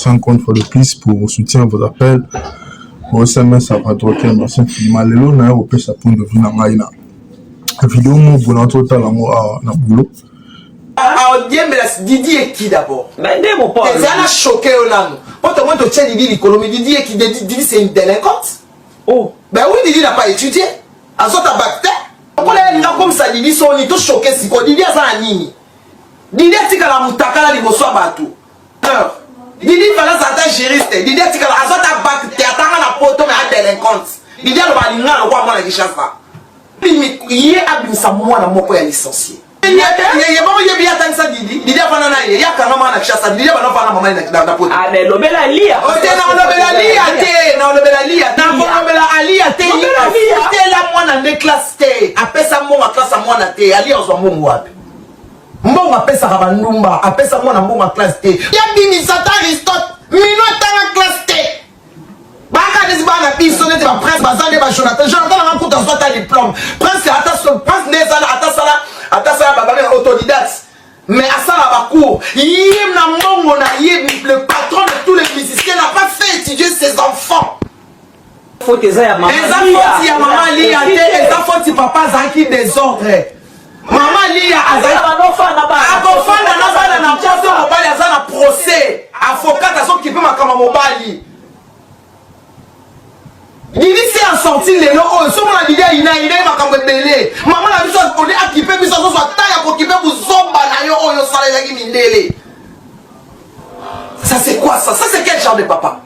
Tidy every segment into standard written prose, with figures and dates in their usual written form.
encore une fois de plus pour vos soutiens, vos appels. Vos SMS à votre cœur, merci infiniment. Lelo na yo pesa point de vue na ngai na vidéo mo bona total na boulot. Didi et qui d'abord? Mais mon pote. Les gens choqué au nan. Quand on te tient Didi l'économie, Didi et qui Didi c'est une délinquante. Oh. Ben oui, Didi n'a pas étudié. En sorte à bactère. Quand les gens comme ça, Didi sont tous choqués. Si quoi Didi a ça à Nini. Didi a tika la moutaka la liboso à bateau. Didi fallait s'attendre juriste. Didi a tika la sorte à bactère. Attends la poto mais à délinquante. Didi a le balinga le roi moi la Kinshasa. Il est abusé moi na moko ya licencié. Il y a bien tant ça Didi. Didi a pas na il y a quand même na Kinshasa. Didi a pas na maman na poto. Ah mais lobela lia. Oh t'es na lobela lia t'es na lobela lia. Na lobela lia t'es. T'es la moi na classe t'es. Après ça moi classe moi na t'es. Ali on soit mon wapi. Mbongo apesa kabandumba, apesa moi na mbongo classe T. Ya bimi sata Aristote, mino tanga classe T. Baka desi bana biso nete ba prince bazande ba Jonathan. Jonathan na kuta soit ta diplôme. Prince neza ata sala baba autodidacte. Mais à ça la cour, yem na mbongo na yem le patron de tous les musiciens n'a pas fait étudier ses enfants. Faut que ça ya maman. Les enfants ya maman li ate, les enfants ti papa zaki désordre. Maman Lia abofana na bana na mposo mobali aza na procès avocat azo qui peut makama mobali Didi c'est en sorti lelo o so mona Didi ina makambo ebele maman na biso on est équipé biso so taya ko kipe buzomba na yo oyo sala yaki mindele. Ça c'est quoi ça? Ça c'est quel genre de papa?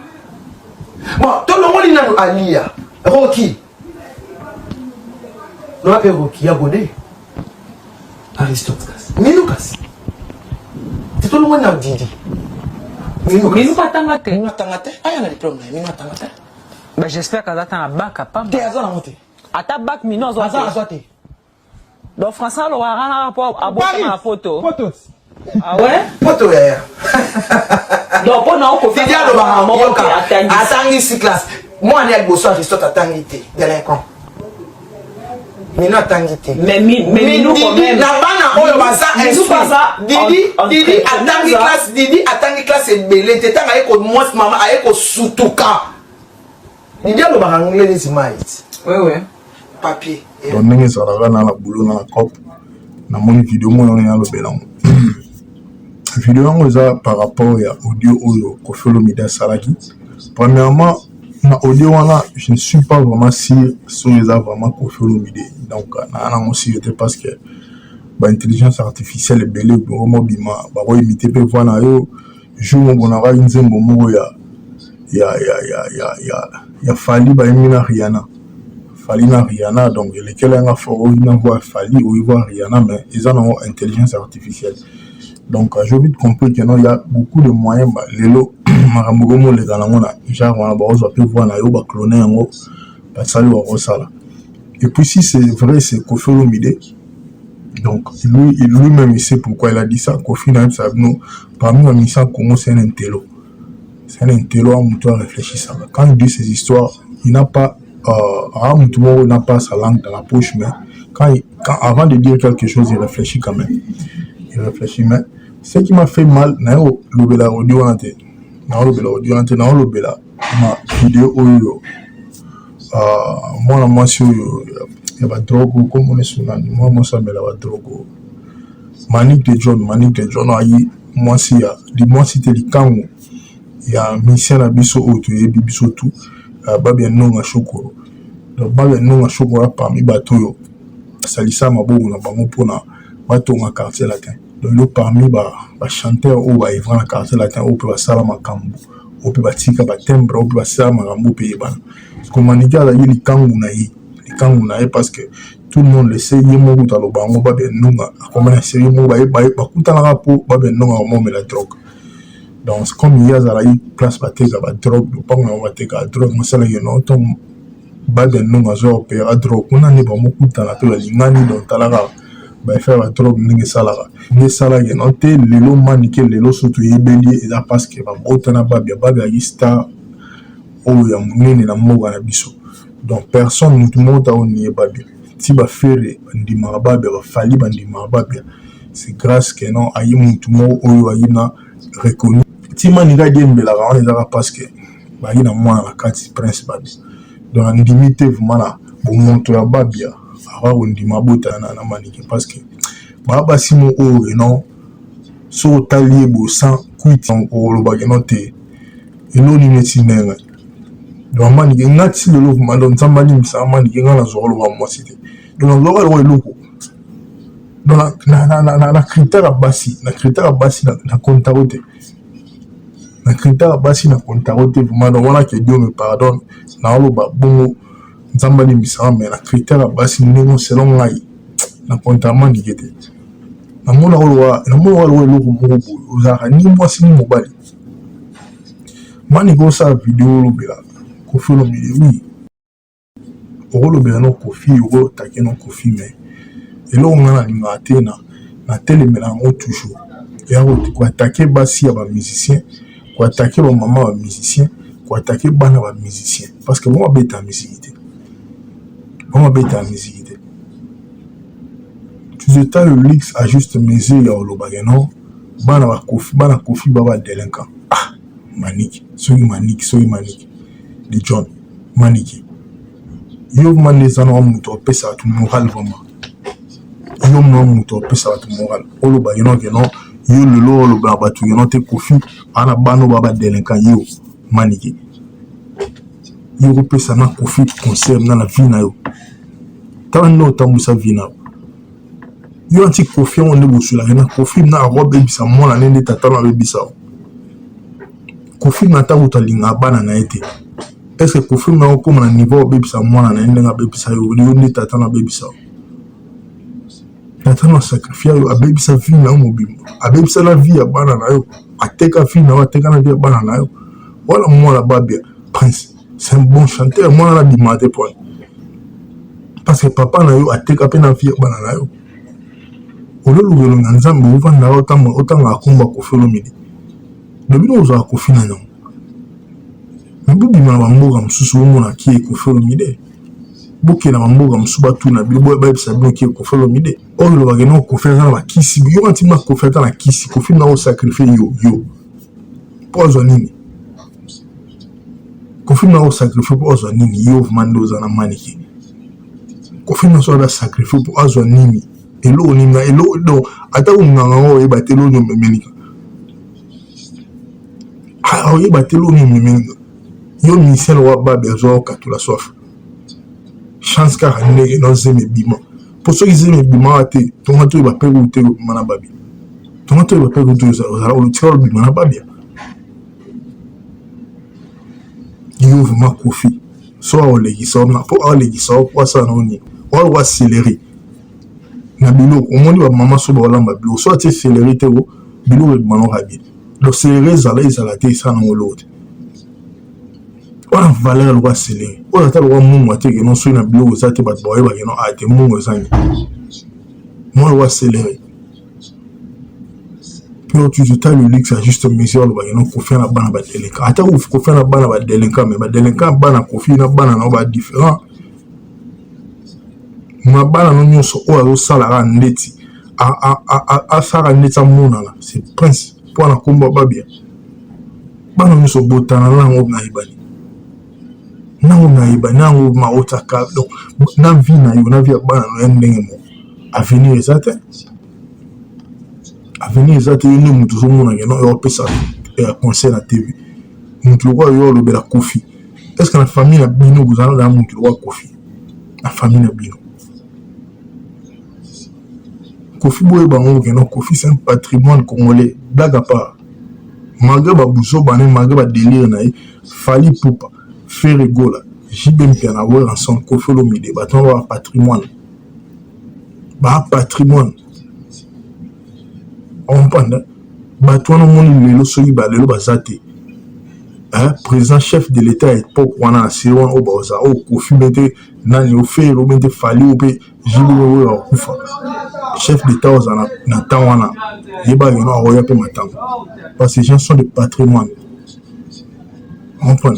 Bon, tout le monde nanu Alia Rocky. On appelle Rocky Abodé. Aristote Minukas. C'est tout le monde a Didi. Minukas tangate. Minukas tangate. Ah, il y a un diplôme. Minukas tangate. Ben j'espère qu'elle attend un bac à pas. T'es à ça la montée. À ta bac minot. À ça la montée. Donc François le un rapport à boire la photo. Photos. Ah ouais? Photo hier. Donc on a encore fait le maman attends ici classe. Moi on est avec Bosso Aristote attangité délinquant. Mino atangité. Mais nous quand même. La bana oyo basa Didi atangi classe ebele te tanga eko moi maman ayeko sutuka. Didi lo ba anglais les images. Ouais. Papier. Donc ndenge ezalaka na boulot na cop na moni vidéo mo na lobela ngo. Vidéo yango eza par rapport ya audio oyo Koffi Olomide asalaki. Premièrement na audio wana je ne suis pas vraiment sûr sur les vraiment Koffi Olomide. Donc na aussi parce que intelligence artificielle est belle vraiment bima ba ko imiter pe voir na yo jour mo na ba nzembo mo ya Fali ba imina Rihanna. Fali na Rihanna donc lesquels nga fort na voix Fali ou voix Rihanna mais ils ont une intelligence artificielle. Donc j'ai vite compris que non il y a beaucoup de moyens bah lelo maramugomo les galamona genre on va peut voir na yo ba cloner ngo ba sali wa sala. Et puis si c'est vrai c'est Koffi Olomide. Donc lui-même il sait pourquoi il a dit ça. Koffi n'a pas nous parmi les missions Congo c'est un intello. C'est un intello à mouton réfléchir ça. Quand il dit ces histoires, il n'a pas mouton n'a pas sa langue dans la poche mais quand avant de dire quelque chose il réfléchit quand même. Il réfléchit mais ce qui m'a fait mal na lobela audio ante na lobela ma vidéo oyo moi sur il y a drogue comme on est sur moi ça me la drogue Manique de John ayi moi si ya di moi si te li kango ya mission na biso auto et biso tout ba bien non chokoro donc ba bien non chokoro parmi bato yo salisa mabogo na bango pona bato na quartier latin. Donc parmi ba chanteur ou ba ivra na quartier latin ou peut sala makambo ou peut batika ba timbre ou peut sala makambo payer bana comme Manique la yi li kango na yi parce que tout le monde le sait yemo kuta lo bango ba ben nunga comme na série mo ba kuta na rapo ba ben nunga mo me la drogue. Donc comme il y a la place ba teka ba drogue pas on va teka drogue masala yo no to ba ben nunga zo opéra drogue on ne ba mo kuta na to la ngani donc talaka ba faire la drogue ningi sala ye no te lelo Manique lelo surtout yebeli et parce que ba botana ba yi star o ya munene na mo na biso. Donc personne tout le monde a nié babia. Si ba faire ndi marababia ba Fali bandi marababia. C'est grâce que non ayi mutumo oyo ayina reconnu ti maninga dembelaka wana ezaka parce que bayi na mwana na kati prince babi donc ndimi te vraiment na bomoto ya babia awa kondima botana na manike parce que basi mo oyo non so otali ye bo sans kuiti olobaki no te eloni neti ndenge donc manike nga ti lelo vraiment donc nzambe alimisa manike nga nazwa koloba mwasi te donc nazwaka eloko eloko donc na critère ya basi na kontako te na critère ya basi na kontako te vraiment donc wana ke Dieu me pardonne na oloba bongo nzambe alimbisa mais na critère ya basi ndenge selon ngai na kontama ndike te namona oloba eloko moko boye ozalaka ni mwasi ni mobali mani kosala video olobela Koffi Olomide oui okolobela no Koffi okotake no Koffi mais eloko nga nalingaka te na telemela yango toujours ya koatake basi ya bamusicien koatake bamama bamusicien koatake bana bamusicien parce que bomabeta ya misiki te tu états le luxe à juste mesure ya olobake non bana Koffi baba délinquant maniki soki maniki de John maniki yo mande eza na moto opesa bato moral vraiment yo mwa moto opesa bato moral olobake no ke non yo lelo olobaka bato ke non te Koffi ana bano baba délinquant yo maniki yo kopesa na Koffi conseil na vie na yo tala nde otambwisa vie na yo yo anti Koffi yango nde bosulaka na Koffi na akobebisa mwana nde tata no abebisa yo Koffi na ta moto alingaka bana na ye te est ce que Koffi na okóma na niveau obebisa mwana na ye ndenge abebisa yo yo nde tata no abebisa yo tata no asakrifia yo abebisa vie na yo mobimba abebisa na vie ya bana na yo ateka vie na yo ateka na vie ya bana na yo wala mwana babia Prince c'est un bon chanteur mwana na bima te point parce que papa na yo ateka pe na vie ya bana na yo ololobelo na nzambe ovandaka otanga akomba Koffi Olomide lobino ozala Koffi na yango me bobima na bamboka mosusu bomona kie Koffi Olomide boke na bamboka mosusu batuna bino bayebisa bino kie Koffi Olomide oyo olobaka no Koffi aza na bakisi yo kantima Koffi ata na kisi Koffi na osakrifie yo mpo azwa nini Koffi na osakrifie mpo azwa nini yo vmande oza na manike Koffi na so ada sakrifie mpo azwa nini eloko nini eloko donc ata konganga ngo oyeba te eloko omemenika oyeba te eloko omemenika yo misel wa babe azwa okatula soif chance kaka ndenge no zeme ebima mpo soki zeme ebima te tonga toyeba mpe kute obima na babia tonga toyeba mpe kute ozala olotika olobima na babia yo vraiment Koffi so aolekisa mpo aolekisa mpo asala na oni oaloka acélérer na biloko omoni bamama so baolamba biloko so atie céléri te o biloko ebimanoka bien donc céléri ezala te esala nango eloko te wana valeur aloko acéléri oyo ata aloko mungu ateke non soki na biloko eza te bato baoyebake non ate mungu ezangi mo aloko acéléri puis tu états le luxe à juste mesure alobake non Koffi na bana badelinquant ata Koffi na bana badelinquant mais badelinquant bana Koffi na bana nao badifférent ma bana no nyonso oyo azosalaka ndeti asalaka ndeti amonana c'est Prince mpo na komba babia bana nyonso botana nango nayebani nango maotaka donc na vie na yo na vie ya bana no ya ndenge moko avenir eza te yo nde moto ozomonake no eopesa conseil na tv moto lokola yo olobela Koffi est ce que na famille na bino bozala na moto lokola Koffi na famille na bino Koffi boyeba ngo ke non Koffi c'est un patrimoine congolais blague à part malgré babuso bane malgré badélire na ye Fally Ipupa Ferregola JB Mpiana wera ensemble Koffi Olomide bato ba patrimoine on panda bato wana moni lelo soki balelo baza te président chef de l'état à l'époque wana asiri wana oyo baoza oyo Koffi bete nani ofere obente Fally ope JB oyo akufa chef d'état oza na temps wana yebaki no akoya mpe matango parce que les gens sont de patrimoine on prend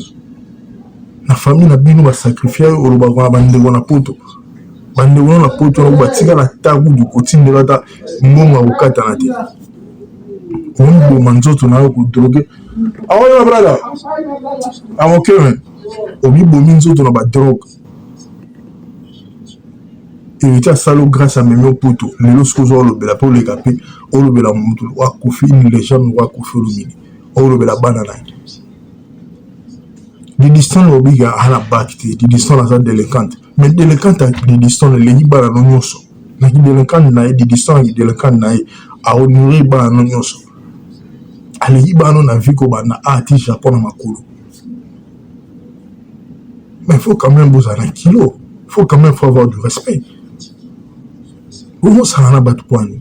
na famille na bino basakrifie oyo olobaka na bandeko na poto wana batikala tabu du kotindela ata mbongo akokatana te on bo manzoto na ko drogue awa brother I'm okay man omi bo minzoto na ba drogue héritier salo grâce à Memo Poto lelo skozo lo bela pour les capé o lo bela mutu wa kofi une légende wa kofi lumini o lo bela banana di distant obiga ala bakte di distant la délinquante mais délinquante di distant le libara no nyoso na di délinquante na di distant di délinquante na a honorer ba no nyoso ale ibano na viko bana ati japon na makolo mais faut quand même vous un kilo faut quand même faut avoir du respect vous ça na batu kwani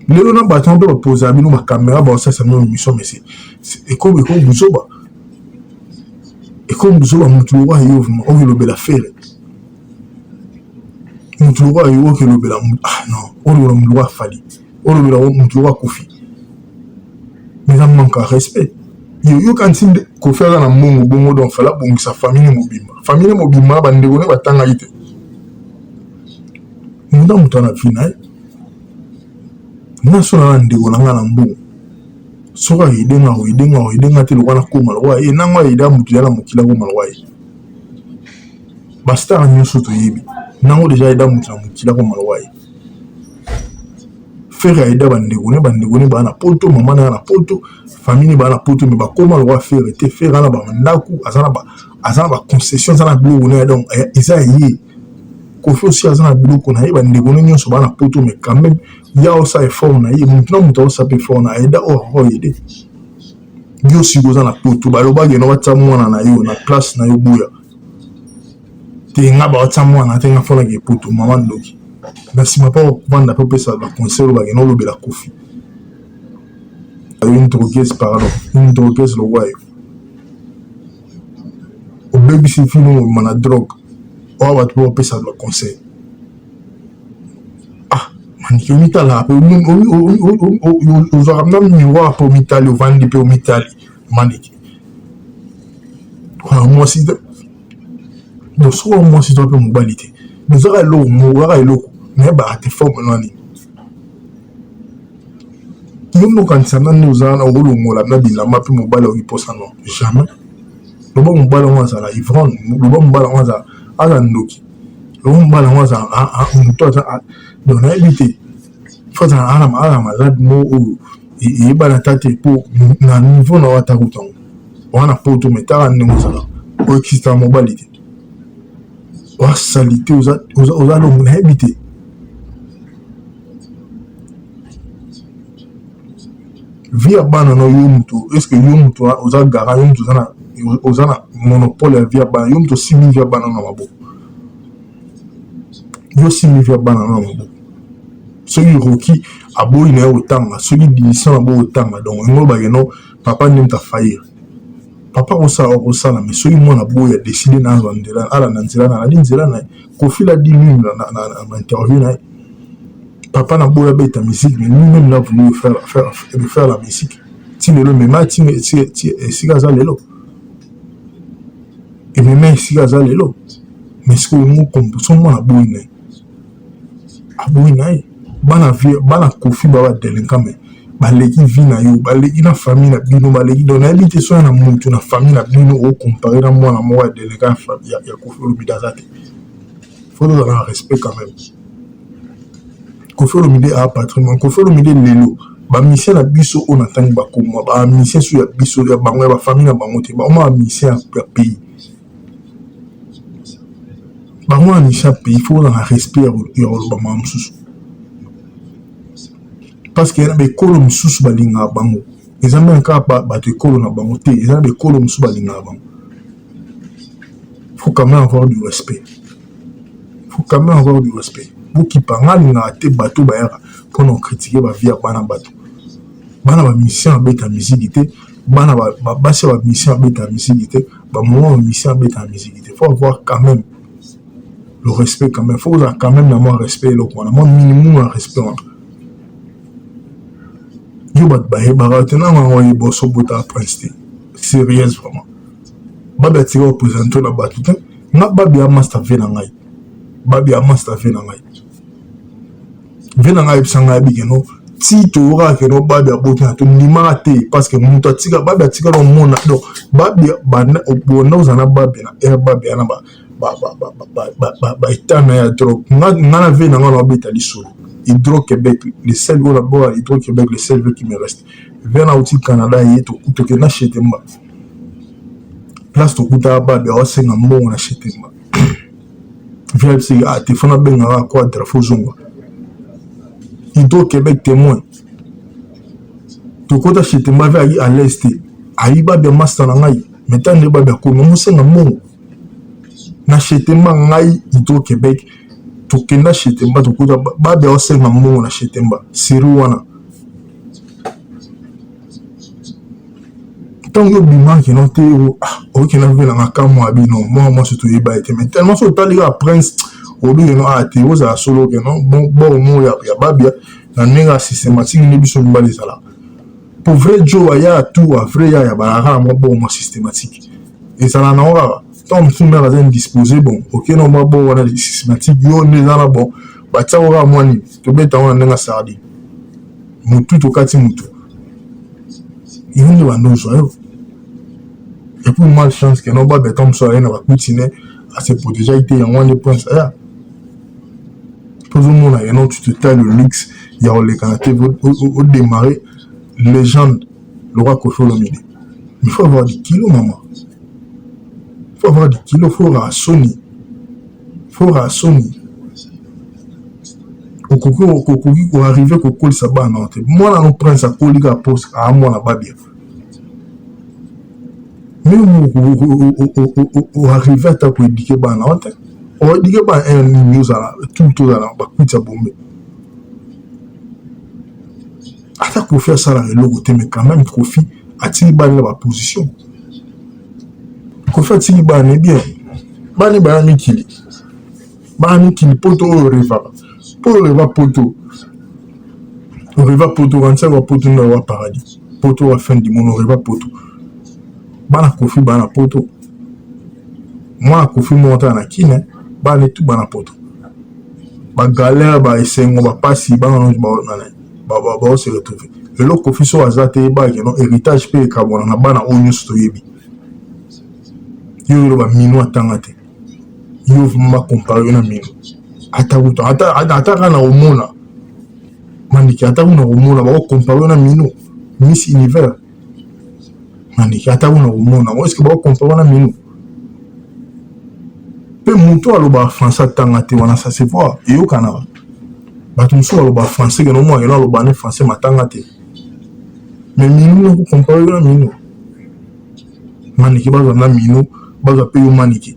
lelo na batu on peut poser abino ma caméra ba ça c'est une mission mais c'est comme buzoba et comme buzoba mutu wa yo o lo bela fere mutu wa yo ke lo bela ah non o lo mlwa fali o lo bela mutu wa kofi mais ça manque de respect yo quand il ko faire na mongo bongo donc fala bongo sa famille mobima bande ko ne batanga ite muda mutana final na sona ndeko na ngana mbongo soka idenga te lokana ko malwa e nangwa ida mutu ya mukila ko malwa e basta nyoso to yebi nango deja ida mutu na mukila ko malwa e faire ida bandeko ne bana poto mama na poto famille bana poto me ba koma lwa faire te faire na ba ndaku azana ba concession sana bilo ne donc isa yi ko faut aussi azana bilo ko na bandeko ne nyoso bana poto mais quand même ya osa effort na yi mutu osa pe effort na ida o ide yo si goza na poto ba loba ge no watsa mwana na yo na place na yo buya te nga ba watsa mwana te nga fona ge poto mama ndoki na sima pa vanda pe pesa la conseil ba no lo bela kofi une drogueuse le wife au baby si fino mana drogue o va tu pesa la conseil ah man ki mita la pe o zamna mi wa po mitali o vandi pe o mitali maniki kwa moi si do so moi si to pe mobilité nous aura lo mo wa lo mais ba te forme nani nous quand ça nous a un rôle au la na mapi mobile au posa non jamais le bon mobile on ça la ivron le bon mobile on ça ala ndoki le bon mobile on ça on toi donc na éviter faut ça ala malade mo et bana tate pour na niveau na wata kutongo on a poto metara ndemo ça o existe en mobilité o salité aux lo na éviter via bana no yumutu est-ce que yumutu oza gara yumutu ozana monopole via bana yumutu simi via bana no mabo yo simi via bana no mabo soki roki aboyi na otanga soki division abo otanga donc ngo ba no papa nimta faillir papa osala mais soki mwana boya décider na ndela ala na nzela na ko fila 10 000 na interview na papa n'a beau bête musique mais nous-mêmes n'a voulu faire la musique si le même si gaza lelo et même si gaza lelo mais ce que nous composons moi abouina bana kofi baba délinquant mais baleki vina yo baleki na famille na bino baleki donc na habité so na mutu na famille na bino au comparer na moi na moi délinquant ya kofi lo bidazate faut donner un respect quand même Kofi Olomide a patrimoine Kofi Olomide lelo ba mission na biso on attend ba ko ba mission sur ya biso ya bango ba famille na bango te ba ma mission ya pays ba mo mission pays faut un respect ya ba mamsusu parce que na be kolo mususu balinga bango ezambe nka ba te kolo na bango te ezambe kolo mususu balinga bango faut quand même avoir du respect vous qui parlez na te bateau bayara pour nous critiquer ba vie bana bateau bana ba mission beta musique te bana ba base ba mission beta musique te ba moment mission beta musique te faut avoir quand même le respect quand même faut avoir quand même un respect le quoi un minimum un respect yo bat ba ba tena ma yo bosso bota prince sérieux vraiment ba ba ti représenter na bateau te na ba bia master ve na ngai vena ngai bisanga bigeno si tu auras que non babi a botin to nimate parce que muta tika babi a tika no mona donc babi bana obona uzana babi na e babi ana ba etana ya drogue ngana ve na ngana obeta lisolo Hydro-Québec le seul go là-bas Hydro-Québec le seul qui me reste vers na outil Canada et to que na chetemba place to kuta babi o senga mbongo na chetemba via c'est a te fona benga quoi drapeau zongo Hydro-Québec témoin. Tokota chete mave ayi à l'est. Ayi babi master na ngai. Maintenant ne babi ko no senga mongo. Na chete ngai Hydro-Québec. Tokenda chete mba tokota babi o senga mongo na chete mba. Siru wana. Tant que bima qui non te o qui na vela na kamo abi non moi surtout yeba été mais tellement so tali ga prince obi no ate oza solo que non bon mo ya babia na nenga systématique ni biso mbali sala pour vrai Joe ya tout a vrai ya baraka mo bon systématique et ça na ora tom fumer à disposer bon OK non mo bon wana systématique yo ne na bon ba tsa ora mo ni to beta wana nenga sardi mutu to kati mutu il va nous jouer et pour malchance que non ba betom so ena va continuer à se protéger été en one point ça pour le monde et non tu te tailles le luxe il y a les canapés au démarrer légende le roi Kofi Olomide il faut avoir des kilos maman il faut avoir des kilos faut rassonner au cocu pour arriver au col ça bas non moi là on prend ça colis à poste à moi là bas bien mais au arriver à ta pour éduquer bas non on dit que bah un news à tout là bah kuita bombe attaque pour faire ça là le logo mais quand même Kofi a-t-il ba la position Kofi a-t-il ba ne bien ba ne ba mikili poto reva poto quand ça va poto na wa paradis poto wa fin du monde reva poto bana Kofi bana poto moi Kofi monta na kine bana tout bana poto ba galère ba esengo ba pasi ba non ba se retrouver le lo Kofi so azate ba que non héritage pe kabona na bana onyo sto yebi yo ba mino atangate yo ma comparer na mino ata kana omona maniki ata una omona ba comparer na mino Miss Univers maniki ata una omona est-ce que ba comparer na mino pe muto aloba français tangate wana ça se voit et au Canada bato muso aloba français que non moi elo aloba ne français matangate mais mino ko comparer na mino maniki ba na mino ba pe yo maniki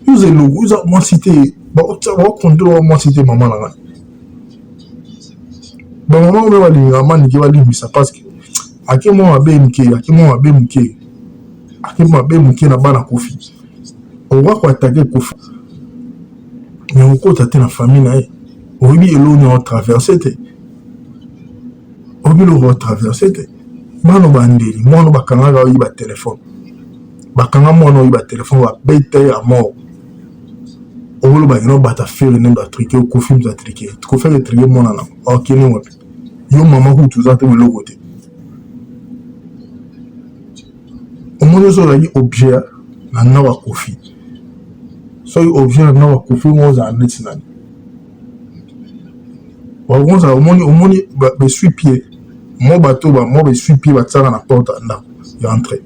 use le logo use moi cité ba contrôle moi cité maman là ba maman on va dire maniki va dire ça parce que akimo abemke na bana Kofi on va quoi attaquer Kofi mais on compte attaquer la famille là on dit l'eau nous traverser mano bandeli mono bakanga ga yiba téléphone bakanga mono yiba téléphone wa bête à mort on va no bata faire ne ba triquer au Kofi nous a triquer ko faire le triquer mona na OK ni wapi yo mama ku tu zate le côté au moins so la objet na na wa Kofi so objet na wa Kofi mo za netina wa gonza au moins be suis pied mo bateau ba mo be suis pied ba tsara na porte na ya entrer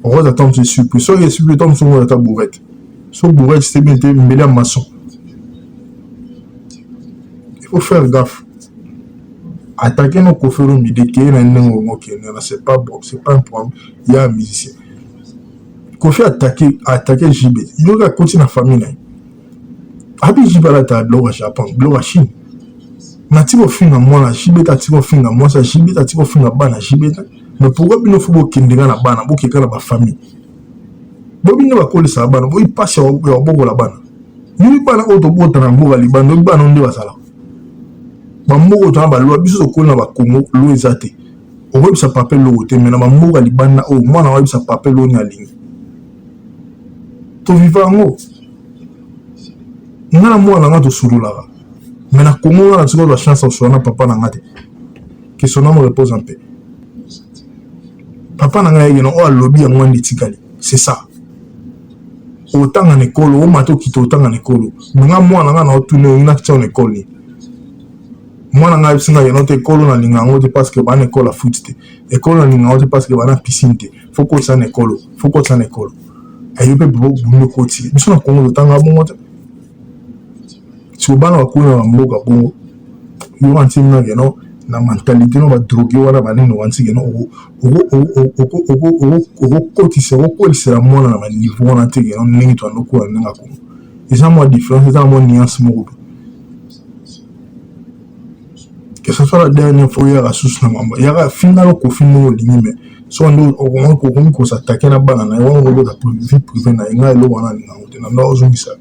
on va attendre je suis so je suis tombe sur ta bourrette so bourrette c'est bien été mêlé à maçon il faut faire gaffe attaquer nos Kofi Olomide qui est un nom qui c'est pas bon c'est pas un problème il y a un musicien Kofi attaquer JB il doit continuer la famille abi JB la ta bloga Japon bloga Chine na tiko finga mwana JB ta tiko finga moi ça JB ta tiko finga bana JB mais pourquoi bino faut kindinga na bana bokeka na ba famille bobino ba kolisa bana bo passe au boko la bana ni bana auto bota na mboga libano bana ndi basala bamoko to ba lo biso ko na ba Congo lo ezate o web sa papel lo te mena bamoko libana o mwana web sa papel lo ni alingi to vivango ngana mwana ngato surula Mais na Congo, on a toujours la chance de soigner papa Nangate. Que son âme repose en paix. Papa Nangate, il y a un lobby à moins de Tikali. C'est ça. Autant en école, au matin qui autant en école. Mais moi, on a tourné une action en école. Moi, on a une autre école, on a une autre parce que une école à foot. École, on a une autre parce que une piscine. Faut qu'on s'en école. Faut qu'on s'en école. Et il peut beaucoup de côté. Mais si on a Congo, autant à bon. Si on a un coup, on a un mot à bon. Il y a un team, la mentalité no ba drogué wala ba nino wansi geno kotisa okolisela mwana na niveau wana te geno ndenge to andoko ndanga ko eza mo différence eza mo nuance moko que ce soit la dernière fois ya sous na mamba ya final ko finno limite so ndo on ko s'attaquer na bana na wa ngo da vie privée na nga lo wana na ngote na ndo ozungisa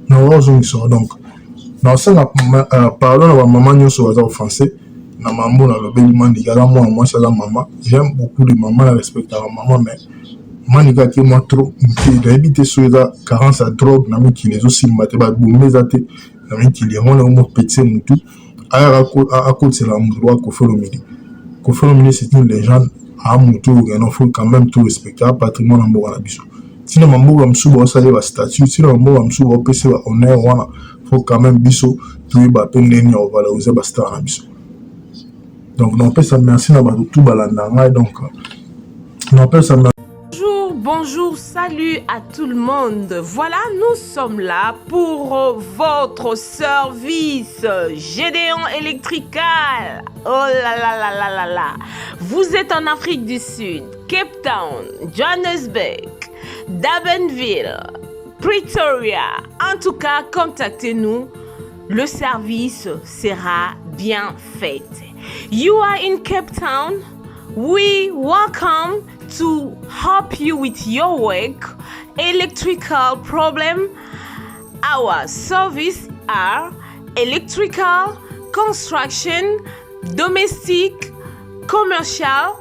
na ozungisa donc dans ce pardon à maman nous sommes offensés na maman na le bel mandi gala moi c'est la maman j'aime beaucoup de maman la respecte la maman mais maniga qui moi trop d'habiter sur la carence à drogue na mi qui les aussi maté ba boumé zaté na mi qui les on mo petit mutu à cause c'est la droit qu'on fait le midi c'est une légende à mutu il faut quand même tout respecter patrimoine en bois la biso sinon mambo msuba osale ba statut sinon mambo msuba opese ba honneur wana faut quand même biso tout ba pendeni on va valoriser ba star na biso donc on peut ça merci na ba tout balanda donc on peut ça. Bonjour, salut à tout le monde. Voilà, nous sommes là pour votre service Gédéon Electrical. Oh là là là là là là. Vous êtes en Afrique du Sud, Cape Town, Johannesburg, Durbanville, Pretoria. En tout cas, contactez-nous. Le service sera bien fait. You are in Cape Town. We welcome to help you with your work, electrical problem. Our service are electrical, construction, domestic, commercial,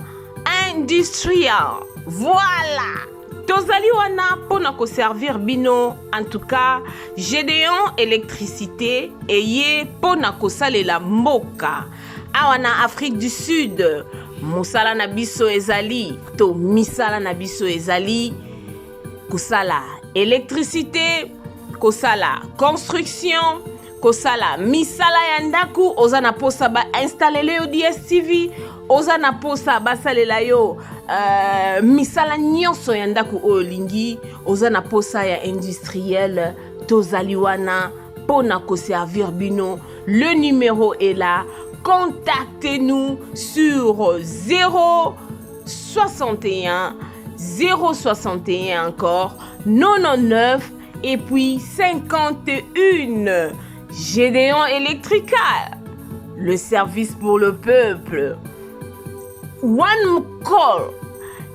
industrial. Voilà. Tozali wana pona ko servir bino. En tout cas, Gédéon électricité eye pona ko salela mboka. Awana Afrique du Sud. Mosala na biso ezali to misala na biso ezali kosala électricité, kosala construction, kosala misala ya ndaku, oza na posa ba installer yo DSTV, oza na posa ba salela yo misala nyonso ya ndaku olingi, oza na posa ya industriel, tozali wana pona ko servir bino. Le numéro est là. Contactez-nous sur 061 061 encore 99 et puis 51. Gédéon Electrical, le service pour le peuple. One call,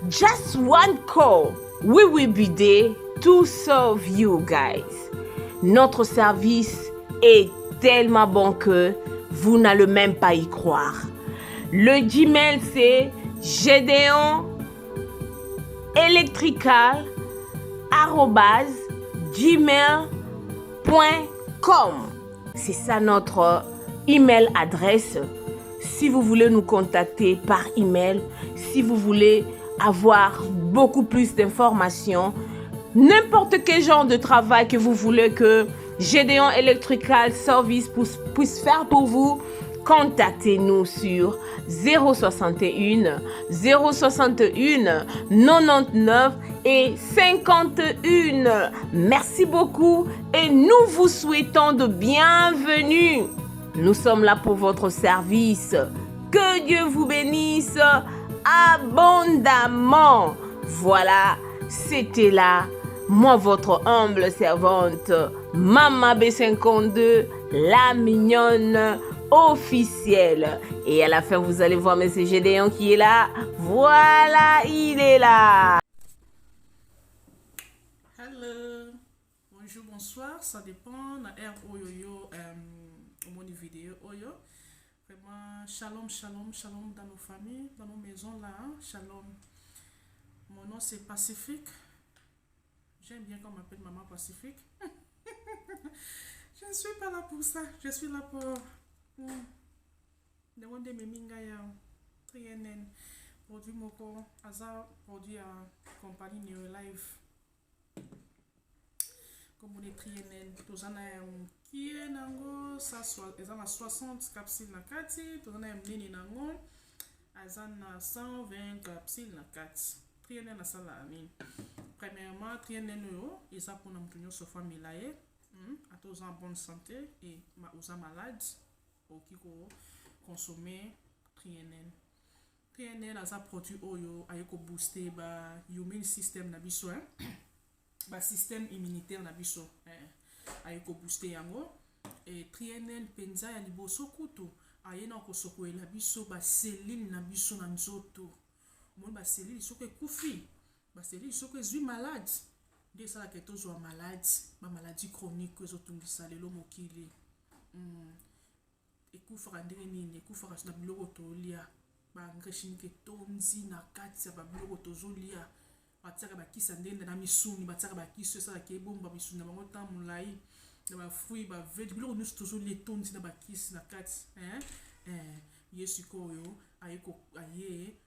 just one call, we will be there to serve you guys. Notre service est tellement bon que vous n'allez même pas y croire. Le Gmail, c'est gédéon-electrical@gmail.com. C'est ça notre email adresse. Si vous voulez nous contacter par email, si vous voulez avoir beaucoup plus d'informations, n'importe quel genre de travail que vous voulez que Gédéon Electrical Service puisse faire pour vous, contactez-nous sur 061 061 99 et 51. Merci beaucoup et nous vous souhaitons de bienvenue. Nous sommes là pour votre service. Que Dieu vous bénisse abondamment. Voilà, c'était là, moi votre humble servante, Mama B52, la mignonne officielle. Et à la fin, vous allez voir M. Gédéon qui est là. Voilà, il est là. Hello, bonjour, bonsoir, ça dépend de l'air oyoyo au moni vidéo oyo. Vraiment, shalom, shalom, shalom dans nos familles, dans nos maisons là, hein? Shalom. Mon nom c'est Pacifique. J'aime bien qu'on m'appelle Maman Pacifique. Je Je ne suis pas là pour ça. Je suis là pour... Demander mes mingaya. Trienen. Produit Moko. Aza produit à compagnie Neolife. Comme on est trienen. Tous en a qui est nango. Ça soit. Ils ont 60 capsules na kati. Tous en a mnini nango. Ils ont 120 capsules na kati. Trienen na sala amin. Premièrement, trienen yo. Ils ont pour nous sur famille là. À tous en bonne santé et aux malades qui consommer trienen. Trienen a produit oyo ayeko booster ba immune system na biso ba système immunitaire na biso ayeko booster yango et trienen penza ya liboso kutu ayena ko sokoela biso ba cellule na biso na nzoto mon ba cellule soko ekufi ba cellule soko ezwi malade de ça la que tous sont malades ma maladie chronique que zo tungisa lelo mokili ekufa ndenge nini ekufa na biloko tolia ba ngreshi ke tonzi na kati ya ba biloko tozolia bataka bakisa ndende na misuni bataka bakiso ça ke bomba misuni na bango tamulai na ba fruit ba veg biloko nyuso tozolia tonzi na bakisi na kati yesu koyo ayeko aye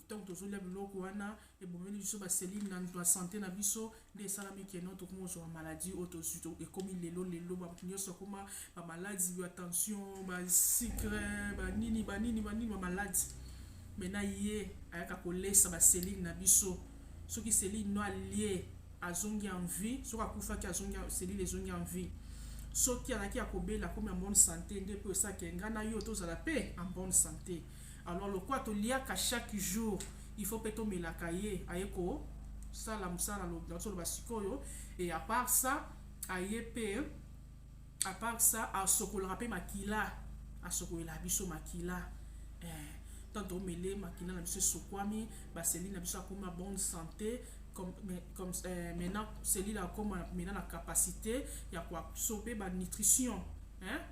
tant tozolia biloko wana ebomeli biso ba cellule na santé na biso nde salami ke non to komo maladie autosuto e komi lelo ba nyonso koma ba maladie ba tension ba sucre ba nini ba maladie mena ye ayaka kolesa ba cellule na biso soki cellule no allié azongi en vie soki akufa ki azongi cellule ezongi en vie soki anaki akobela comme en bonne santé nde pe ça ke ngana yo tozala pe en bonne santé. Alors le quoi tu lia qu'à chaque jour il faut peut-être me la cahier ayeko ça la musala dans le basikoyo et à part ça ayepe à part ça à sokola rapé makila à sokola biso makila tant on mêler makila na biso sokwami ba cellule na biso comme bonne santé comme maintenant cellule a comme maintenant la capacité il y a quoi sauver ba nutrition.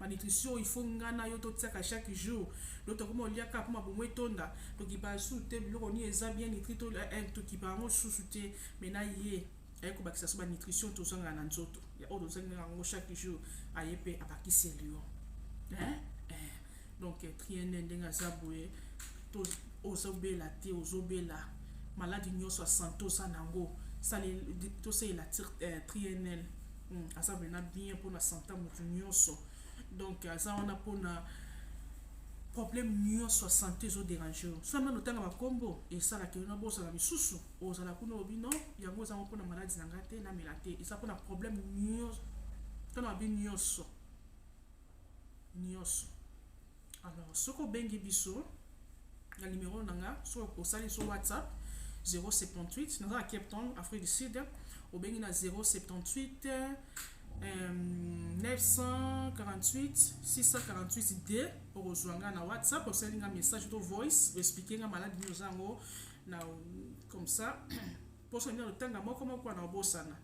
Ma nutrition il faut ngana yo to tsaka chaque jour l'autre comme on lia ka pour ma bomo etonda to ki ba souté biloko ni eza bien nutri to to ki ba ngo souté mais na ye ayeko bakisa so ba nutrition to zanga na nzoto ya o to zanga ngo chaque jour ayepe abakisi elio donc trienen ndenga zabwe to ozobela te ozobela maladie nyoso santo sanango ça to c'est la trienen ça vena bien pour la santé mutu nyoso. Donc ça on a pour na problème mieux sur santé zo déranger ça même notanga ba kombo et ça la ke na bosa la bisusu o za la kuna obino yango za pour na maladie na ngate na melate et ça pour na problème mieux to na bi nyoso alors soko bengi biso na numéro nanga so ko sali sur WhatsApp 078 dans la Cape Town Afrique du Sud au bengi na 078 948 648 D pour rejoindre na WhatsApp pour sender un message de voice expliquer la maladie nous zango na comme ça pour sonner le temps moi comment quoi na bosana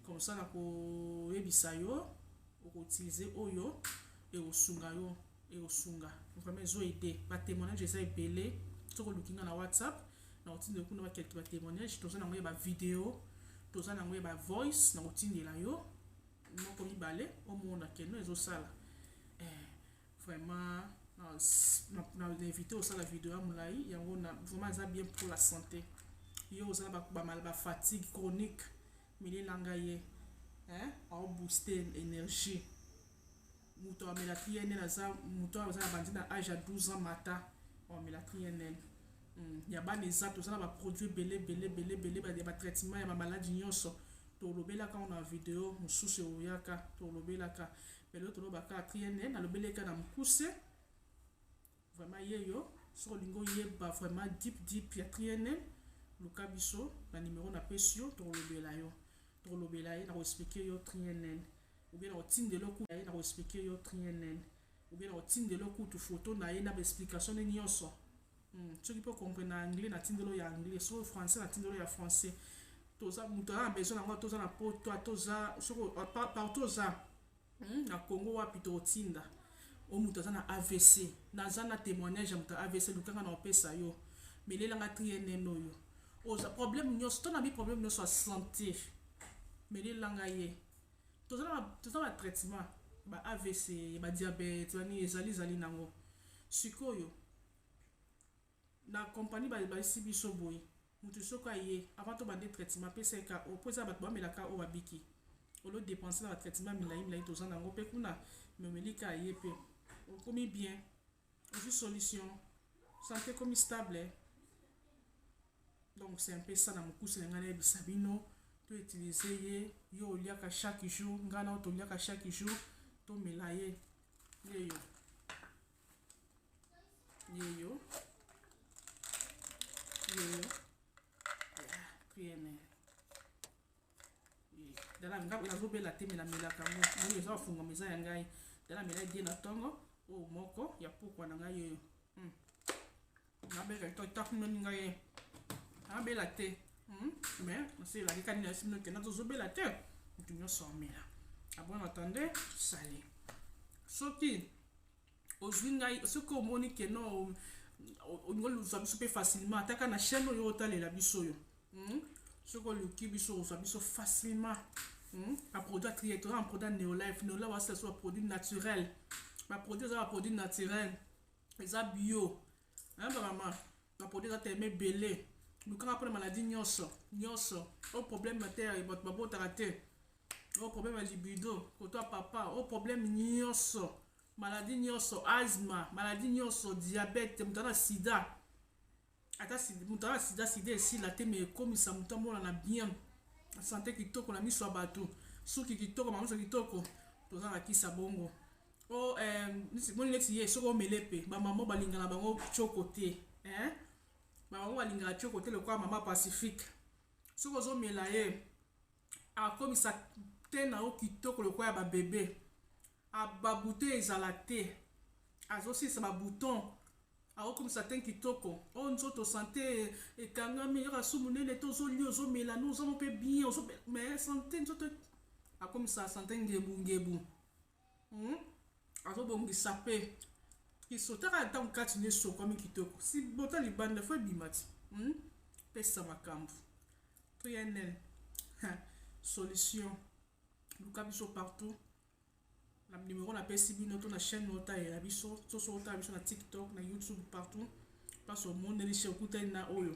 comme ça na ko ebisayo pour utiliser oyo et osunga yo et osunga vraiment zo aider ba témoignage ça epelé sur looking na WhatsApp na otinde ko na quelques témoignages to ça na ba vidéo to ça na ba voice na otinde la yo moko mibale omona keno ezosala vraiment na invité osala vidéo ya molai yango na vraiment ça bien pour la santé yo osala ba fatigue chronique milelanga ye a booster énergie muto amela trienen na muto azala bandi na âge à 12 ans mata on amela trienen ya bana exact osala ba produit belé ba traitement ya maladie nyonso to lobela ka na vidéo mususu oyaka to lobela ka pelo to lobaka trienen na lobela ka na mukuse vraiment yeyo so lingo yeba vraiment deep ya trienen luka biso na numéro na pesio to lobela yo na expliquer yo trienen ou bien na otinde lo ku na expliquer yo trienen ou bien na otinde lo ku tu photo na ye na explication ni nyonso tu peux comprendre en anglais na tindelo ya anglais so français na tindelo ya français toza muto a besoin na toza na poto toza soko partout za na Congo wapi to tinda o muto za na AVC na za na témoignage ya muto AVC lukanga na opesa yo melela nga trienen yo oza problème nyos to na bi problème nyos santé melela nga ye toza na traitement ba AVC ba diabète bani ezali nango sikoyo na compagnie ba sibiso boy mutu soko aye avant to bande traitement PCK opoza bat ba melaka o babiki olo dépenser na traitement milai to za nango pe kuna memelika aye pe okomi bien aussi solution santé comme stable. Donc c'est un peu ça dans mon coup c'est ngana bisabino to utiliser yo liaka chaque jour ngana to liaka chaque jour to melaye yeyo priene dala ngaba nazo bela te mela kango mo yezo afunga meza ya ngai dala mela die na tongo o moko ya pokwa na ngai yeyo ngabe ka to tafuno ngai abela te mais c'est la canine c'est que nazo bela te tu nyo somela abon attendez sali soki ozingai soko moni ke no ngolu zabiso pe facilement ataka na chaîne yo talela biso yo soko luki biso zabiso facilement a produit triéto un produit Neolife Neolife c'est soit produit naturel ma produit ça produit naturel eza bio maman ma produit ça t'aimer belé nous quand après maladie nyonso au problème terre et votre babo taraté au problème libido pour toi papa au problème nyonso maladie nyonso asthme maladie nyonso diabète mutana sida ata mutana sida ici la te me comme ça mutambo na bien santé kitoko na miso bato suki kitoko mamuso kitoko toza na kisa bongo o bon lexi ye soko melepe ba maman balingana bango chokote maman balingana chokote le quoi maman pacifique soko zo melaye a comme ça te na o kitoko le quoi ba bébé a ba bouteille ezala te azo si sa ba bouton a comme ça te kitoko on nzoto santé e kanga meilleur asumunene to zo lio zo mela nous on peut bien mais santé nzoto a comme ça santé ngebu azo bongi sapé qui sotaka dans katine so comme kitoko si bota libanda fo bimati pesa makambu to yenel solution luka biso partout la numéro na pesi bino to na chaîne nota et la biso to so ta biso na TikTok na YouTube partout parce au monde les chekuta na oyo